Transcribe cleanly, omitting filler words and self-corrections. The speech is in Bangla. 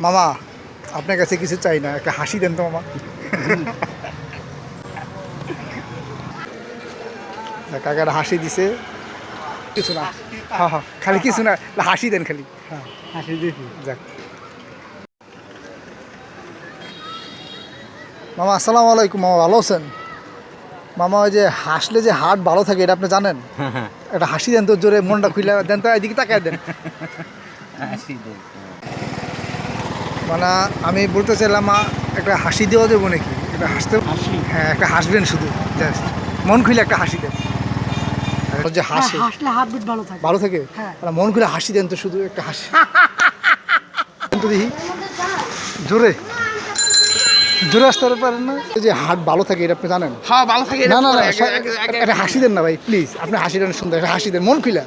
মামা আপনার কাছে কিছু চাই না, একটা হাসি দেন তো মামা। কাকার হাসি দিছে, কিছু না। হ্যাঁ হ্যাঁ, খালি কিছু না, হাসি দেন খালি। হ্যাঁ, হাসি দিছি। যাক মামা, আসসালামু আলাইকুম। মামা ভালো আছেন? মামা ওই যে হাসলে যে হার্ট ভালো থাকে, এটা আপনি জানেন? একটা হাসি দেন তো জোরে, মনটা খুলে দেন তো, এদিকে তাকায় দেন। হাসি দিই। মানে আমি বলতে চাইলাম একটা হাসি দেওয়া দেবো নাকি, একটা হাসতে। হাসি? হ্যাঁ, একটা হাসবেন শুধু, জাস্ট মন খুলে একটা হাসি দেন। আর যে হাসে হাসলে হার্টবিট ভালো থাকে। ভালো থাকে, হ্যাঁ। আর মন খুলে হাসি দেন তো, শুধু একটা হাসি দেন তো দেখি, জোরে জোরে আসতে পারেন না? এই যে হার্ট ভালো থাকে, এটা আপনি জানেন? হ্যাঁ, ভালো থাকে। না না না, একটা হাসি দেন না ভাই প্লিজ, আপনি হাসি দেন সুন্দর, একটা হাসি দেন মন খুলে।